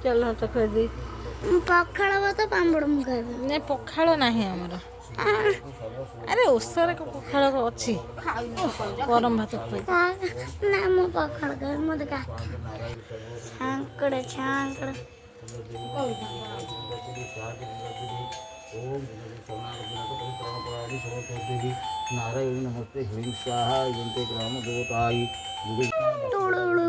ଚାଲ ଭାତ ଖାଇଦେଇ ପଖାଳ ଭାତ ପାମ୍ପଡ଼ ମୁଁ ଖାଇବି। ନାଇଁ ପଖାଳ ନାହିଁ ଆମର। ଆରେ ଓଷାରେ ପଖାଳ ଅଛି ଗରମ ଭାତ ଖାଇବି। ନା ମୁଁ ପଖାଳ ଖାଇବି ମୋତେ କାଠ ଛାଙ୍କଡ଼ ଛାଙ୍କଡ଼ नारायणी नमस्ते ह्रीं स्वाहा यन्ते ग्राम देवतायि तुळुळु